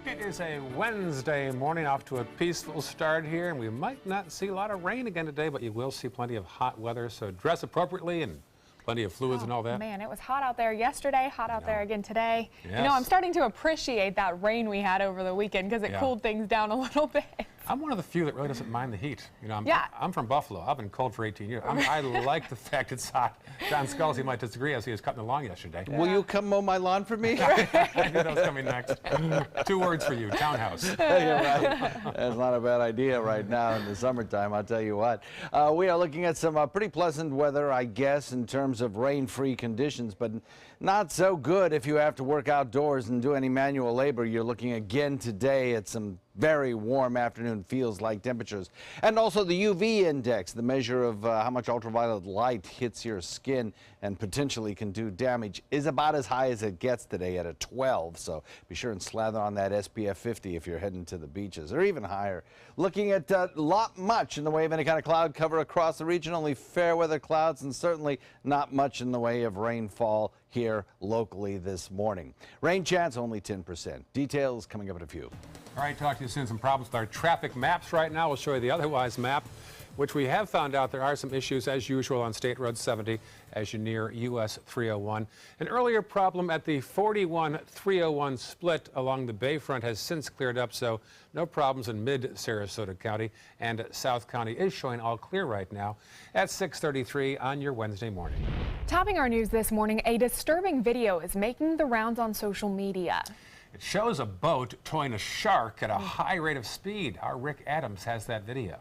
Speaker 3: It is a Wednesday morning, off to a peaceful start here, and we might not see a lot of rain again today, but you will see plenty of hot weather, so dress appropriately and plenty of fluids and all that.
Speaker 2: Man, it was hot out there yesterday, hot out there again today.
Speaker 3: Yes.
Speaker 2: You know, I'm starting to appreciate that rain we had over the weekend because it cooled things down a little bit.
Speaker 3: I'm one of the few that really doesn't mind the heat. You know, I'm from Buffalo. I've been cold for 18 years. I like the fact it's hot. John Scalzi might disagree as he was cutting the lawn yesterday.
Speaker 4: Will you come mow my lawn for me?
Speaker 3: I knew that was coming next. 2 words for you, townhouse.
Speaker 4: Yeah, right. That's not a bad idea right now in the summertime, I'll tell you what. We are looking at some pretty pleasant weather, I guess, in terms of rain-free conditions, but not so good if you have to work outdoors and do any manual labor. You're looking again today at some very warm afternoon feels-like temperatures. And also the UV index, the measure of how much ultraviolet light hits your skin and potentially can do damage, is about as high as it gets today at a 12. So be sure and slather on that SPF 50 if you're heading to the beaches, or even higher. Looking at much in the way of any kind of cloud cover across the region, only fair weather clouds, and certainly not much in the way of rainfall here locally this morning. Rain chance only 10%. Details coming up in a few.
Speaker 3: All right, talk to you soon. Some problems with our traffic maps right now. We'll show you the otherwise map, which we have found out there are some issues as usual on State Road 70 as you near US 301. An earlier problem at the 41-301 split along the Bayfront has since cleared up, so no problems in mid-Sarasota County, and South County is showing all clear right now at 6:33 on your Wednesday morning.
Speaker 2: Topping our news this morning, a disturbing video is making the rounds on social media.
Speaker 3: It shows a boat towing a shark at a high rate of speed. Our Rick Adams has that video.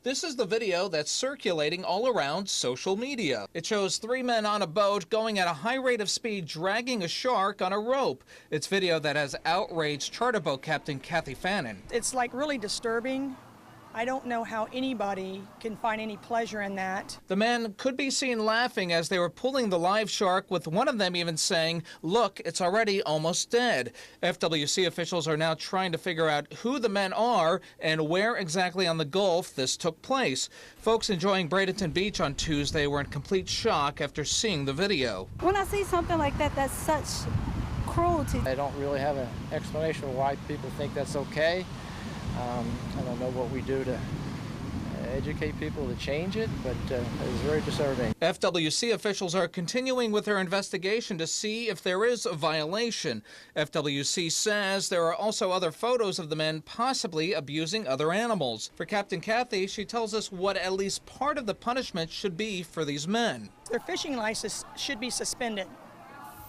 Speaker 5: This is the video that's circulating all around social media. It shows 3 men on a boat going at a high rate of speed, dragging a shark on a rope. It's video that has outraged charter boat captain Kathy Fannin.
Speaker 6: It's like really disturbing. I don't know how anybody can find any pleasure in that.
Speaker 5: The men could be seen laughing as they were pulling the live shark, with one of them even saying, "Look, it's already almost dead." FWC officials are now trying to figure out who the men are and where exactly on the Gulf this took place. Folks enjoying Bradenton Beach on Tuesday were in complete shock after seeing the video.
Speaker 7: When I see something like that, that's such cruelty.
Speaker 8: I don't really have an explanation of why people think that's okay. I don't know what we do to educate people to change it, but it's very disturbing.
Speaker 5: FWC officials are continuing with their investigation to see if there is a violation. FWC says there are also other photos of the men possibly abusing other animals. For Captain Kathy, she tells us what at least part of the punishment should be for these men.
Speaker 6: Their fishing license should be suspended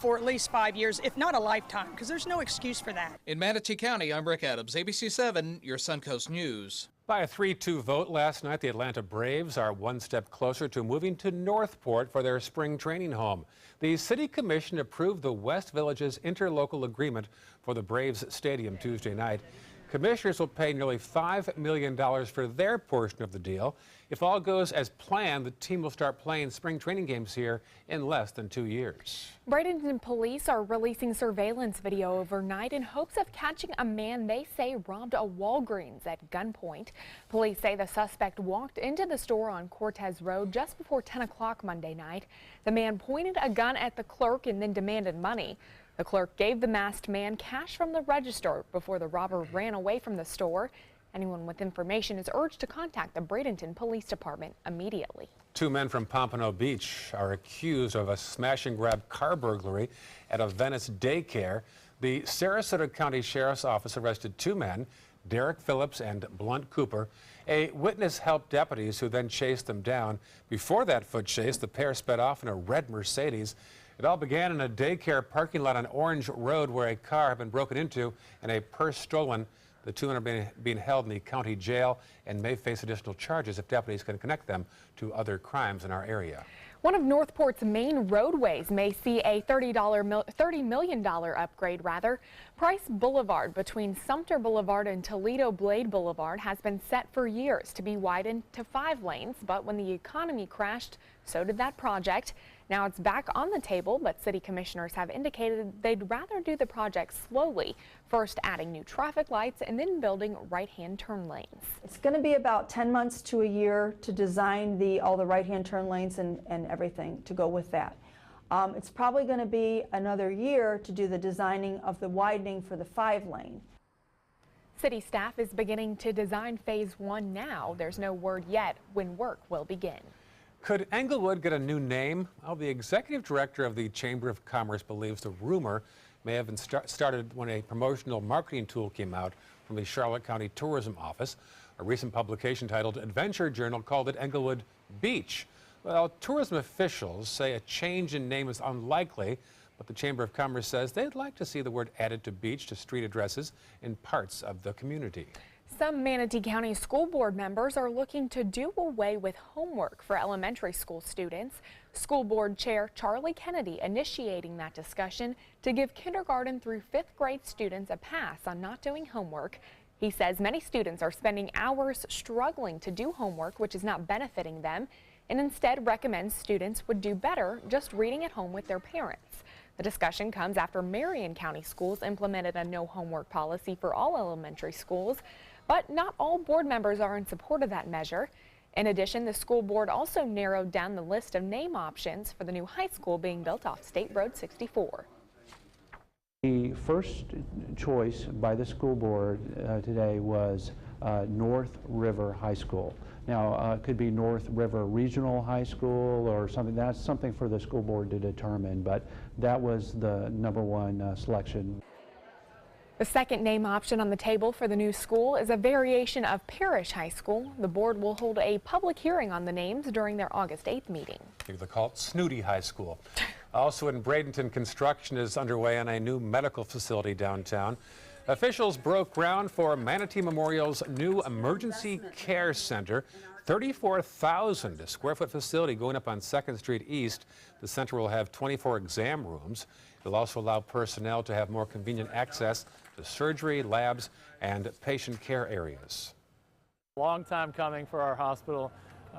Speaker 6: for at least 5 years, if not a lifetime, because there's no excuse for that.
Speaker 5: In Manatee County, I'm Rick Adams, ABC7, your Suncoast News.
Speaker 3: By a 3-2 vote last night, the Atlanta Braves are one step closer to moving to Northport for their spring training home. The City Commission approved the West Village's interlocal agreement for the Braves Stadium Tuesday night. Commissioners will pay nearly $5 million for their portion of the deal. If all goes as planned, the team will start playing spring training games here in less than 2 years.
Speaker 2: Bradenton police are releasing surveillance video overnight in hopes of catching a man they say robbed a Walgreens at gunpoint. Police say the suspect walked into the store on Cortez Road just before 10 o'clock Monday night. The man pointed a gun at the clerk and then demanded money. The clerk gave the masked man cash from the register before the robber ran away from the store. Anyone with information is urged to contact the Bradenton Police Department immediately.
Speaker 3: 2 men from Pompano Beach are accused of a smash and grab car burglary at a Venice daycare. The Sarasota County Sheriff's Office arrested 2 men, Derek Phillips and Blunt Cooper. A witness helped deputies who then chased them down. Before that foot chase, the pair sped off in a red Mercedes. It all began in a daycare parking lot on Orange Road where a car had been broken into and a purse stolen. The 2 men are being held in the county jail and may face additional charges if deputies can connect them to other crimes in our area.
Speaker 2: One of Northport's main roadways may see a $30 million upgrade. Price Boulevard between Sumter Boulevard and Toledo Blade Boulevard has been set for years to be widened to 5 lanes, but when the economy crashed, so did that project. Now it's back on the table, but city commissioners have indicated they'd rather do the project slowly, first adding new traffic lights and then building right-hand turn lanes.
Speaker 10: It's going to be about 10 months to a year to design all the right-hand turn lanes and everything to go with that. It's probably going to be another year to do the designing of the widening for the 5-lane.
Speaker 2: City staff is beginning to design phase 1 now. There's no word yet when work will begin.
Speaker 3: Could Englewood get a new name? Well, the executive director of the Chamber of Commerce believes the rumor may have been started when a promotional marketing tool came out from the Charlotte County Tourism Office. A recent publication titled Adventure Journal called it Englewood Beach. Well, tourism officials say a change in name is unlikely, but the Chamber of Commerce says they'd like to see the word added to beach to street addresses in parts of the community.
Speaker 2: Some Manatee County School Board members are looking to do away with homework for elementary school students. School Board Chair Charlie Kennedy initiating that discussion to give kindergarten through 5th grade students a pass on not doing homework. He says many students are spending hours struggling to do homework, which is not benefiting them, and instead recommends students would do better just reading at home with their parents. The discussion comes after Marion County Schools implemented a no homework policy for all elementary schools. But not all board members are in support of that measure. In addition, the school board also narrowed down the list of name options for the new high school being built off State Road 64.
Speaker 11: The first choice by the school board today was North River High School. Now, it could be North River Regional High School or something. That's something for the school board to determine, but that was the #1 selection.
Speaker 2: The second name option on the table for the new school is a variation of Parish High School. The board will hold a public hearing on the names during their August 8th meeting.
Speaker 3: They call it Snooty High School. Also in Bradenton, construction is underway on a new medical facility downtown. Officials broke ground for Manatee Memorial's new emergency care center. 34,000 square foot facility going up on 2nd Street East. The center will have 24 exam rooms. It'll also allow personnel to have more convenient access to surgery, labs, and patient care areas.
Speaker 12: Long time coming for our hospital.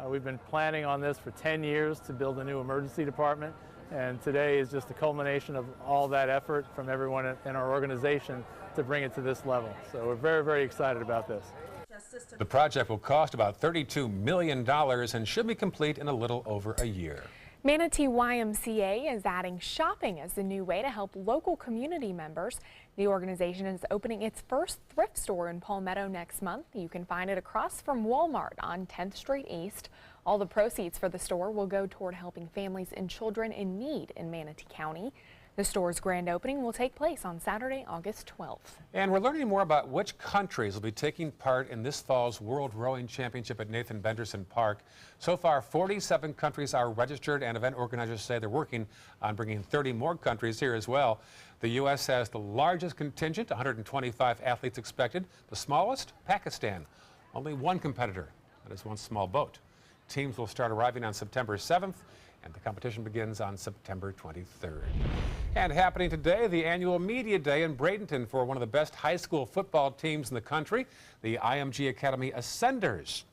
Speaker 12: We've been planning on this for 10 years to build a new emergency department, and today is just the culmination of all that effort from everyone in our organization to bring it to this level. So we're very, very excited about this.
Speaker 3: The project will cost about $32 million and should be complete in a little over a year.
Speaker 2: Manatee YMCA is adding shopping as the new way to help local community members. The organization is opening its first thrift store in Palmetto next month. You can find it across from Walmart on 10th Street East. All the proceeds for the store will go toward helping families and children in need in Manatee County. The store's grand opening will take place on Saturday, August 12th.
Speaker 3: And we're learning more about which countries will be taking part in this fall's World Rowing Championship at Nathan Benderson Park. So far, 47 countries are registered, and event organizers say they're working on bringing 30 more countries here as well. The U.S. has the largest contingent, 125 athletes expected. The smallest, Pakistan. Only one competitor. That is one small boat. Teams will start arriving on September 7th and the competition begins on September 23rd. And happening today, the annual Media Day in Bradenton for one of the best high school football teams in the country. The IMG Academy Ascenders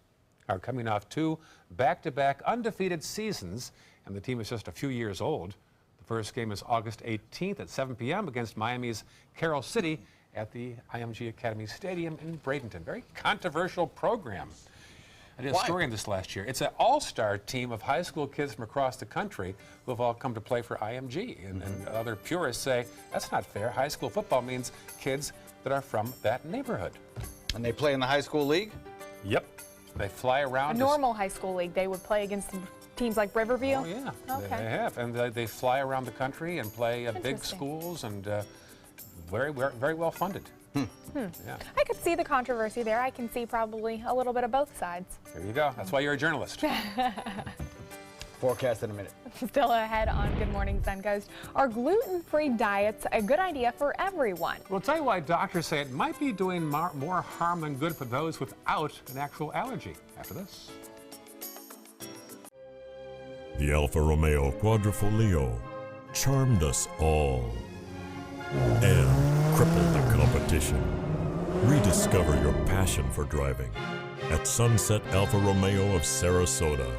Speaker 3: are coming off 2 back-to-back undefeated seasons, and the team is just a few years old. The first game is August 18th at 7 p.m. against Miami's Carroll City at the IMG Academy Stadium in Bradenton. Very controversial program. I did a story on this last year. It's an all-star team of high school kids from across the country who have all come to play for IMG. And other purists say, that's not fair. High school football means kids that are from that neighborhood.
Speaker 4: And they play in the high school league?
Speaker 3: Yep. They fly around.
Speaker 2: A normal high school league, they would play against teams like Riverview?
Speaker 3: Oh, yeah.
Speaker 2: Okay.
Speaker 3: They have. And they fly around the country and play big schools and very well funded. Yeah.
Speaker 2: I could see the controversy there. I can see probably a little bit of both sides.
Speaker 3: There you go. That's why you're a journalist.
Speaker 4: Forecast in a minute.
Speaker 2: Still ahead on Good Morning Suncoast. Are gluten-free diets a good idea for everyone?
Speaker 3: We'll tell you why doctors say it might be doing more harm than good for those without an actual allergy. After this.
Speaker 21: The Alfa Romeo Quadrifoglio charmed us all and crippled the competition. Rediscover your passion for driving at Sunset Alfa Romeo of Sarasota.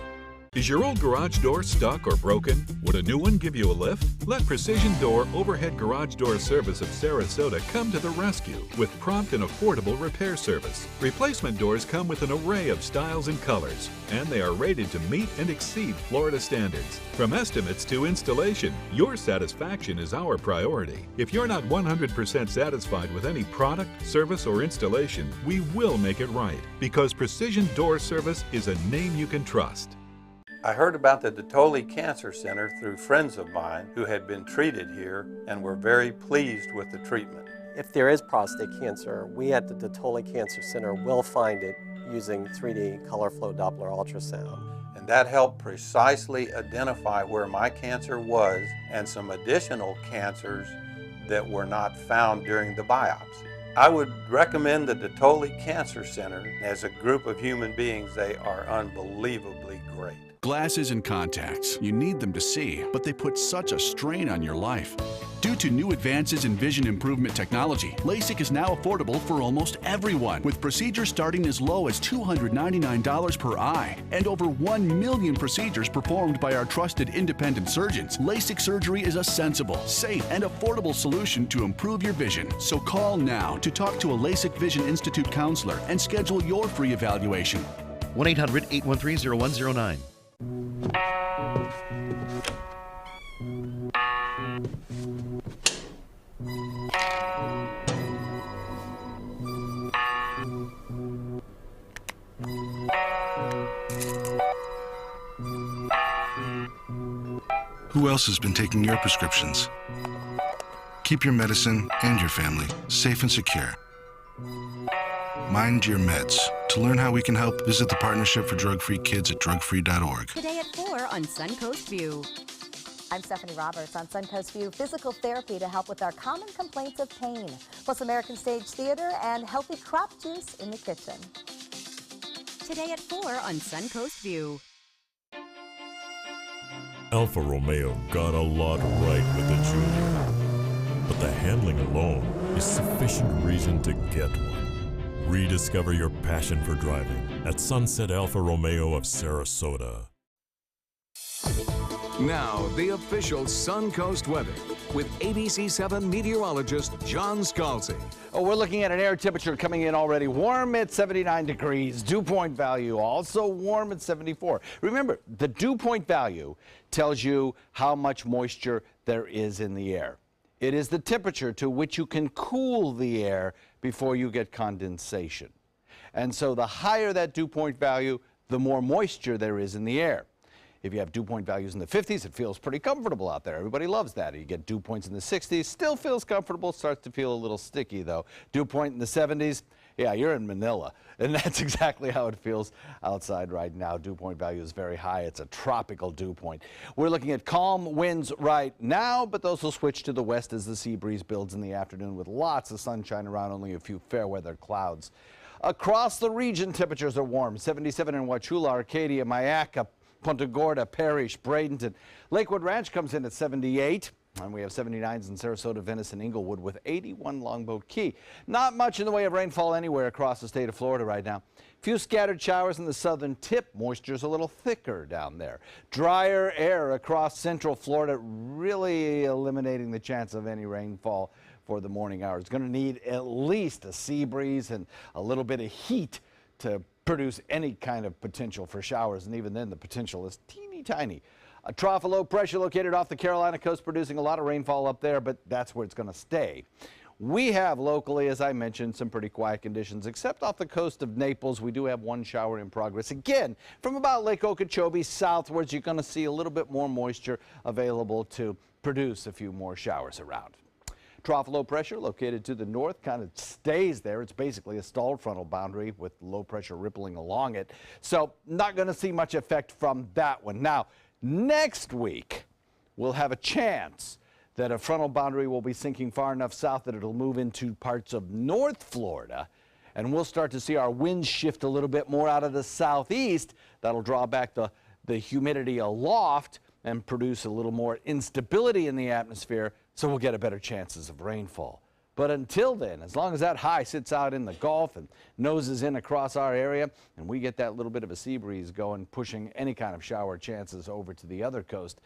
Speaker 22: Is your old garage door stuck or broken? Would a new one give you a lift? Let Precision Door Overhead Garage Door Service of Sarasota come to the rescue with prompt and affordable repair service. Replacement doors come with an array of styles and colors, and they are rated to meet and exceed Florida standards. From estimates to installation, your satisfaction is our priority. If you're not 100% satisfied with any product, service, or installation, we will make it right, because Precision Door Service is a name you can trust.
Speaker 23: I heard about the Dettoli Cancer Center through friends of mine who had been treated here and were very pleased with the treatment.
Speaker 24: If there is prostate cancer, we at the Dettoli Cancer Center will find it using 3D color flow Doppler ultrasound.
Speaker 23: And that helped precisely identify where my cancer was and some additional cancers that were not found during the biopsy. I would recommend the Dettoli Cancer Center. As a group of human beings, they are unbelievably great.
Speaker 25: Glasses and contacts. You need them to see, but they put such a strain on your life. Due to new advances in vision improvement technology, LASIK is now affordable for almost everyone, with procedures starting as low as $299 per eye, and over 1 million procedures performed by our trusted independent surgeons. LASIK surgery is a sensible, safe, and affordable solution to improve your vision. So call now to talk to a LASIK Vision Institute counselor and schedule your free evaluation.
Speaker 26: 1-800-813-0109.
Speaker 27: Who else has been taking your prescriptions? Keep your medicine and your family safe and secure. Mind your meds. To learn how we can help, visit the Partnership for Drug-Free Kids at drugfree.org.
Speaker 28: Today at 4 on Suncoast View. I'm Stephanie Roberts on Suncoast View. Physical therapy to help with our common complaints of pain, plus American Stage Theater and healthy crop juice in the kitchen. Today at 4 on Suncoast View.
Speaker 21: Alfa Romeo got a lot right with the Giulia, but the handling alone is sufficient reason to get one. Rediscover your passion for driving at Sunset Alfa Romeo of Sarasota.
Speaker 1: Now, the official Suncoast weather with ABC7 meteorologist John Scalzi.
Speaker 4: Oh, we're looking at an air temperature coming in already warm at 79 degrees. Dew point value also warm at 74. Remember, the dew point value tells you how much moisture there is in the air. It is the temperature to which you can cool the air before you get condensation. And so the higher that dew point value, the more moisture there is in the air. If you have dew point values in the 50s, it feels pretty comfortable out there. Everybody loves that. You get dew points in the 60s, still feels comfortable, starts to feel a little sticky though. Dew point in the 70s, yeah, you're in Manila. And that's exactly how it feels outside right now. Dew point value is very high. It's a tropical dew point. We're looking at calm winds right now, but those will switch to the west as the sea breeze builds in the afternoon with lots of sunshine around, only a few fair weather clouds. Across the region, temperatures are warm. 77 in Wauchula, Arcadia, Mayaca, Punta Gorda, Parrish, Bradenton. Lakewood Ranch comes in at 78. And we have 79s in Sarasota, Venice, and Inglewood with 81 Longboat Key. Not much in the way of rainfall anywhere across the state of Florida right now. Few scattered showers in the southern tip. Moisture's a little thicker down there. Drier air across central Florida, really eliminating the chance of any rainfall for the morning hours. Going to need at least a sea breeze and a little bit of heat to produce any kind of potential for showers. And even then, the potential is teeny tiny. A trough of low pressure located off the Carolina coast, producing a lot of rainfall up there, but that's where it's going to stay. We have locally, as I mentioned, some pretty quiet conditions, except off the coast of Naples. We do have one shower in progress. Again, from about Lake Okeechobee southwards, you're going to see a little bit more moisture available to produce a few more showers around. Trough low pressure located to the north kind of stays there. It's basically a stalled frontal boundary with low pressure rippling along it. So not going to see much effect from that one. Now, next week, we'll have a chance that a frontal boundary will be sinking far enough south that it'll move into parts of North Florida, and we'll start to see our winds shift a little bit more out of the southeast. That'll draw back the humidity aloft and produce a little more instability in the atmosphere, so we'll get a better chances of rainfall. But until then, as long as that high sits out in the Gulf and noses in across our area, and we get that little bit of a sea breeze going, pushing any kind of shower chances over to the other coast,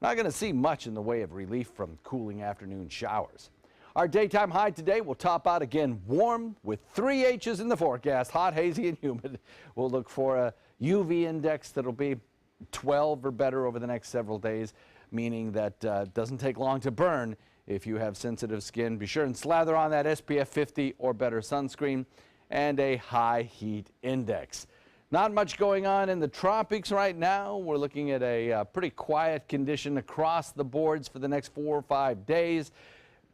Speaker 4: not going to see much in the way of relief from cooling afternoon showers. Our daytime high today will top out again warm with 3 H's in the forecast, hot, hazy, and humid. We'll look for a UV index that'll be 12 or better over the next several days, meaning that doesn't take long to burn. If you have sensitive skin, be sure and slather on that SPF 50 or better sunscreen, and a high heat index. Not much going on in the tropics right now. We're looking at a pretty quiet condition across the boards for the next 4 or 5 days.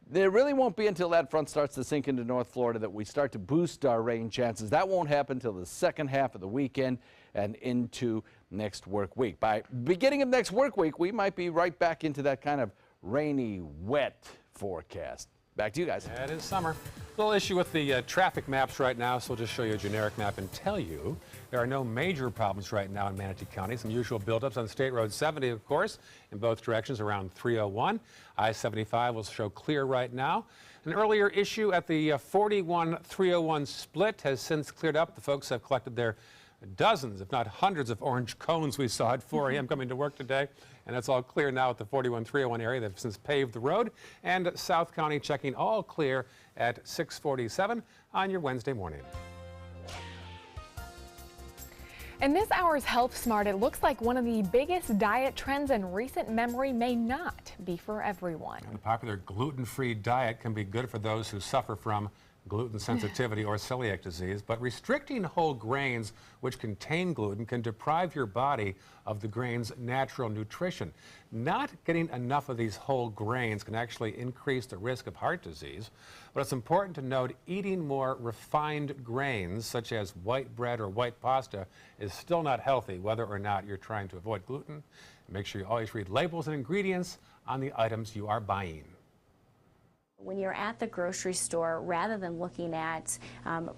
Speaker 4: There really won't be until that front starts to sink into North Florida that we start to boost our rain chances. That won't happen until the second half of the weekend and into next work week. By beginning of next work week, we might be right back into that kind of rainy, wet forecast. Back to you guys.
Speaker 3: It is summer. Little issue with the traffic maps right now, so we'll just show you a generic map and tell you there are no major problems right now in Manatee County. Some usual buildups on State Road 70, of course, in both directions around 301. I-75 will show clear right now. An earlier issue at the 41-301 split has since cleared up. The folks have collected their dozens, if not hundreds, of orange cones we saw at 4 a.m. coming to work today. And it's all clear now at the 41-301 area. They've since paved the road. And South County checking all clear at 6:47 on your Wednesday morning.
Speaker 2: In this hour's Health Smart, it looks like one of the biggest diet trends in recent memory may not be for everyone.
Speaker 3: And the popular gluten-free diet can be good for those who suffer from gluten sensitivity or celiac disease, but restricting whole grains which contain gluten can deprive your body of the grain's natural nutrition. Not getting enough of these whole grains can actually increase the risk of heart disease, but it's important to note eating more refined grains such as white bread or white pasta is still not healthy whether or not you're trying to avoid gluten. Make sure you always read labels and ingredients on the items you are buying.
Speaker 9: When you're at the grocery store, rather than looking at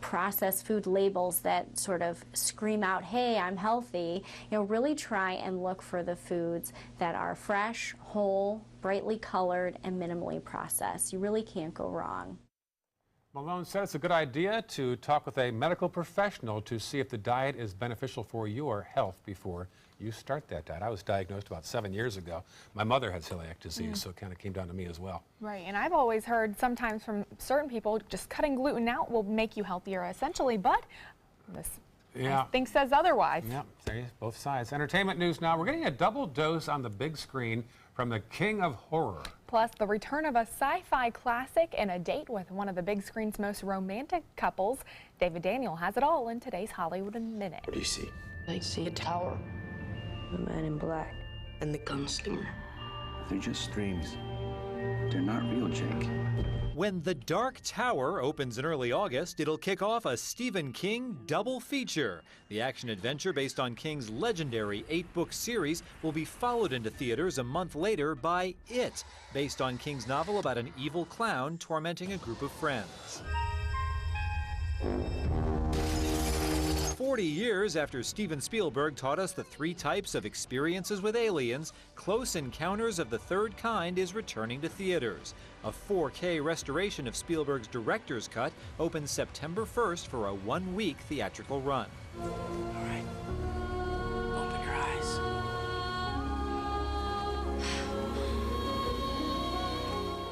Speaker 9: processed food labels that sort of scream out, hey, I'm healthy, really try and look for the foods that are fresh, whole, brightly colored, and minimally processed. You really can't go wrong.
Speaker 3: Malone said it's a good idea to talk with a medical professional to see if the diet is beneficial for your health before you start that diet. I was diagnosed about 7 years ago. My mother had celiac disease, so it kind of came down to me as well.
Speaker 2: Right, and I've always heard sometimes from certain people just cutting gluten out will make you healthier essentially, but this I think says otherwise.
Speaker 3: Yeah, there's both sides. Entertainment news now. We're getting a double dose on the big screen from the king of horror.
Speaker 2: Plus, the return of a sci-fi classic and a date with one of the big screen's most romantic couples. David Daniel has it all in today's Hollywood Minute.
Speaker 13: What do you see? I see a tower, the man in black, and the gunslinger.
Speaker 14: They're just dreams. They're not real, Jake.
Speaker 16: When The Dark Tower opens in early August, it'll kick off a Stephen King double feature. The action-adventure based on King's legendary 8-book series will be followed into theaters a month later by It, based on King's novel about an evil clown tormenting a group of friends. 40 years after Steven Spielberg taught us the 3 types of experiences with aliens, Close Encounters of the Third Kind is returning to theaters. A 4K restoration of Spielberg's director's cut opens September 1st for a 1-week theatrical run.
Speaker 14: All right. Open your eyes.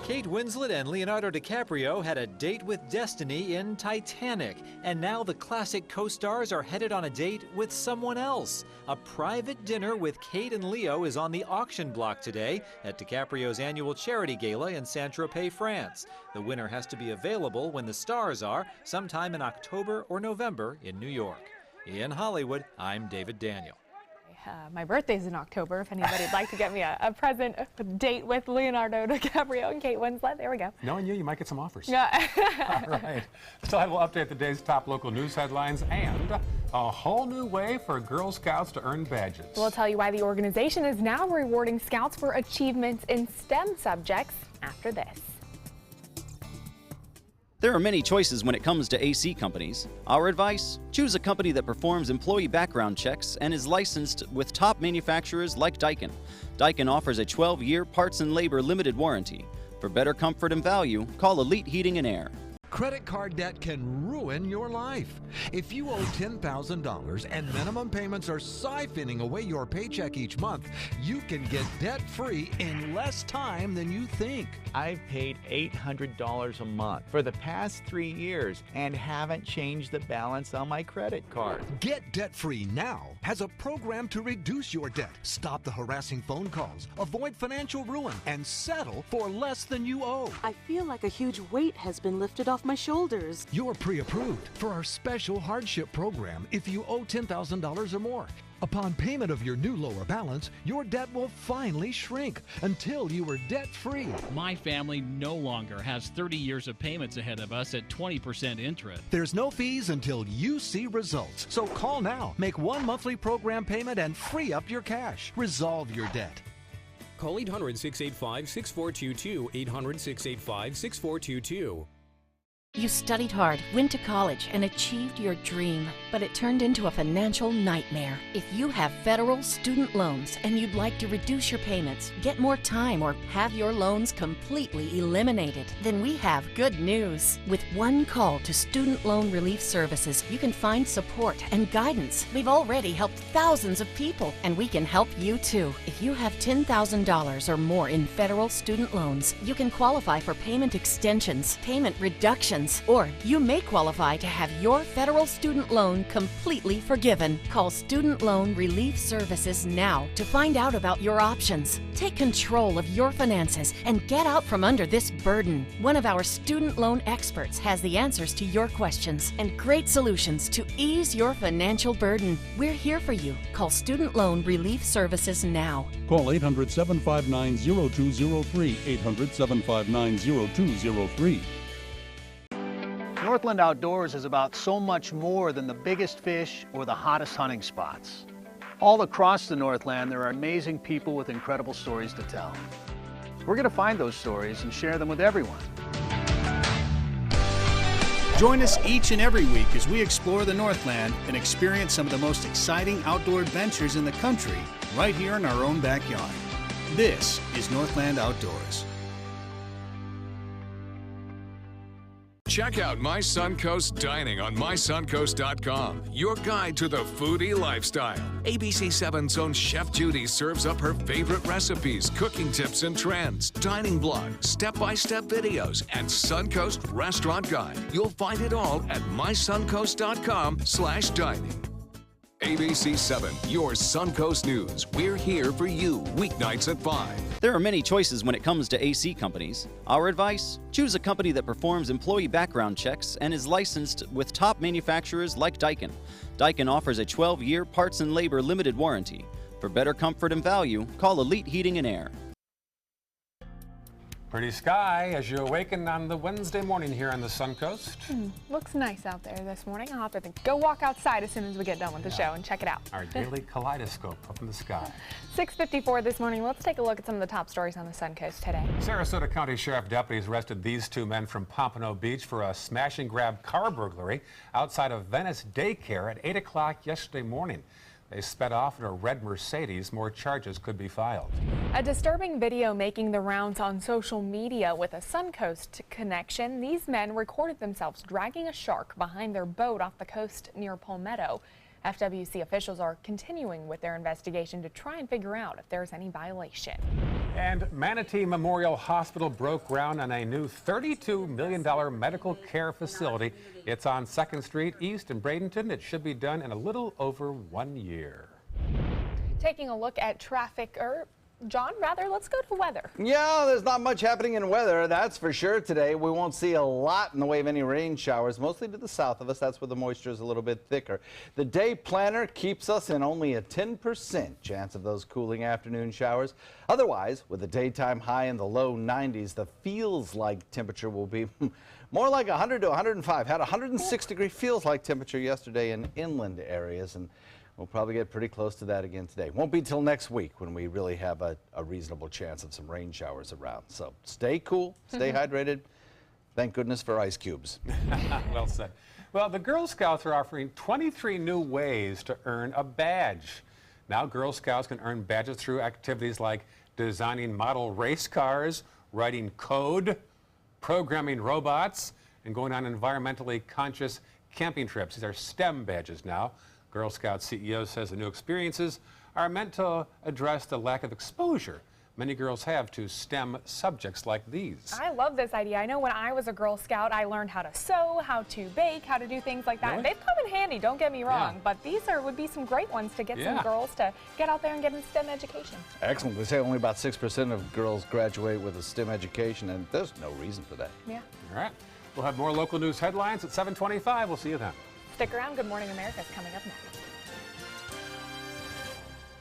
Speaker 16: Kate Winslet and Leonardo DiCaprio had a date with destiny in Titanic, and now the classic co-stars are headed on a date with someone else. A private dinner with Kate and Leo is on the auction block today at DiCaprio's annual charity gala in Saint-Tropez, France. The winner has to be available when the stars are, sometime in October or November in New York. In Hollywood, I'm David Daniel.
Speaker 2: My birthday's in October. If anybody'd like to get me a present, a date with Leonardo DiCaprio and Kate Winslet, there we go.
Speaker 3: Knowing you might get some offers.
Speaker 2: Yeah.
Speaker 3: All right. So I will update the day's top local news headlines and a whole new way for Girl Scouts to earn badges.
Speaker 2: We'll tell you why the organization is now rewarding Scouts for achievements in STEM subjects after this.
Speaker 7: There are many choices when it comes to AC companies. Our advice? Choose a company that performs employee background checks and is licensed with top manufacturers like Daikin. Daikin offers a 12-year parts and labor limited warranty. For better comfort and value, call Elite Heating and Air.
Speaker 8: Credit card debt can ruin your life. If you owe $10,000 and minimum payments are siphoning away your paycheck each month, you can get debt-free in less time than you think.
Speaker 15: I've paid $800 a month for the past 3 years and haven't changed the balance on my credit card.
Speaker 8: Get debt-free now has a program to reduce your debt, stop the harassing phone calls, avoid financial ruin, and settle for less than you owe.
Speaker 17: I feel like a huge weight has been lifted off my shoulders.
Speaker 8: You're pre-approved for our special hardship program if you owe $10,000 or more. Upon payment of your new lower balance, your debt will finally shrink until you are debt-free.
Speaker 18: My family no longer has 30 years of payments ahead of us at 20% interest.
Speaker 8: There's no fees until you see results. So call now, make one monthly program payment, and free up your cash. Resolve your debt.
Speaker 19: Call 800-685-6422, 800-685-6422.
Speaker 20: You studied hard, went to college, and achieved your dream, but it turned into a financial nightmare. If you have federal student loans and you'd like to reduce your payments, get more time, or have your loans completely eliminated, then we have good news. With one call to Student Loan Relief Services, you can find support and guidance. We've already helped thousands of people, and we can help you too. If you have $10,000 or more in federal student loans, you can qualify for payment extensions, payment reductions, or you may qualify to have your federal student loan completely forgiven. Call Student Loan Relief Services now to find out about your options. Take control of your finances and get out from under this burden. One of our student loan experts has the answers to your questions and great solutions to ease your financial burden. We're here for you. Call Student Loan Relief Services now.
Speaker 26: Call 800-759-0203, 800-759-0203.
Speaker 29: Northland Outdoors is about so much more than the biggest fish or the hottest hunting spots. All across the Northland, there are amazing people with incredible stories to tell. We're going to find those stories and share them with everyone.
Speaker 30: Join us each and every week as we explore the Northland and experience some of the most exciting outdoor adventures in the country right here in our own backyard. This is Northland Outdoors.
Speaker 1: Check out My Suncoast Dining on mysuncoast.com, your guide to the foodie lifestyle. ABC 7's own Chef Judy serves up her favorite recipes, cooking tips and trends, dining blog, step-by-step videos, and Suncoast restaurant guide. You'll find it all at mysuncoast.com/dining. ABC 7, your Suncoast News. We're here for you weeknights at 5.
Speaker 7: There are many choices when it comes to AC companies. Our advice? Choose a company that performs employee background checks and is licensed with top manufacturers like Daikin. Daikin offers a 12-year parts and labor limited warranty. For better comfort and value, call Elite Heating and Air.
Speaker 3: Pretty sky as you awaken on the Wednesday morning here on the Suncoast.
Speaker 2: Looks nice out there this morning. I'll have to go walk outside as soon as we get done with the show and check it out.
Speaker 3: Our daily kaleidoscope up in the sky.
Speaker 2: 6:54 this morning. Let's take a look at some of the top stories on the Suncoast today.
Speaker 3: Sarasota County Sheriff deputies arrested these two men from Pompano Beach for a smash and grab car burglary outside of Venice Daycare at 8 o'clock yesterday morning. They sped off in a red Mercedes. More charges could be filed.
Speaker 2: A disturbing video making the rounds on social media with a Suncoast connection. These men recorded themselves dragging a shark behind their boat off the coast near Palmetto. FWC officials are continuing with their investigation to try and figure out if there's any violation.
Speaker 3: And Manatee Memorial Hospital broke ground on a new $32 million medical care facility. It's on 2nd Street East in Bradenton. It should be done in a little over 1 year.
Speaker 2: Taking a look at traffic, John, let's go to weather.
Speaker 4: Yeah, there's not much happening in weather, that's for sure today. We won't see a lot in the way of any rain showers, mostly to the south of us. That's where the moisture is a little bit thicker. The day planner keeps us in only a 10% chance of those cooling afternoon showers. Otherwise, with a daytime high in the low 90s, the feels-like temperature will be more like 100 to 105. Had 106-degree feels-like temperature yesterday in inland areas, and we'll probably get pretty close to that again today. Won't be till next week when we really have a reasonable chance of some rain showers around. So stay cool, stay hydrated. Thank goodness for ice cubes.
Speaker 3: Well said. Well, the Girl Scouts are offering 23 new ways to earn a badge. Now Girl Scouts can earn badges through activities like designing model race cars, writing code, programming robots, and going on environmentally conscious camping trips. These are STEM badges now. Girl Scout CEO says the new experiences are meant to address the lack of exposure many girls have to STEM subjects like these.
Speaker 2: I love this idea. I know when I was a Girl Scout, I learned how to sew, how to bake, how to do things like that.
Speaker 3: Really?
Speaker 2: They've come in handy, don't get me wrong, but these would be some great ones to get some girls to get out there and get a STEM education.
Speaker 4: Excellent. They say only about 6% of girls graduate with a STEM education, and there's no reason for that.
Speaker 2: Yeah.
Speaker 3: All right. We'll have more local news headlines at 7:25. We'll see you then.
Speaker 2: Stick around. Good Morning America is coming up next.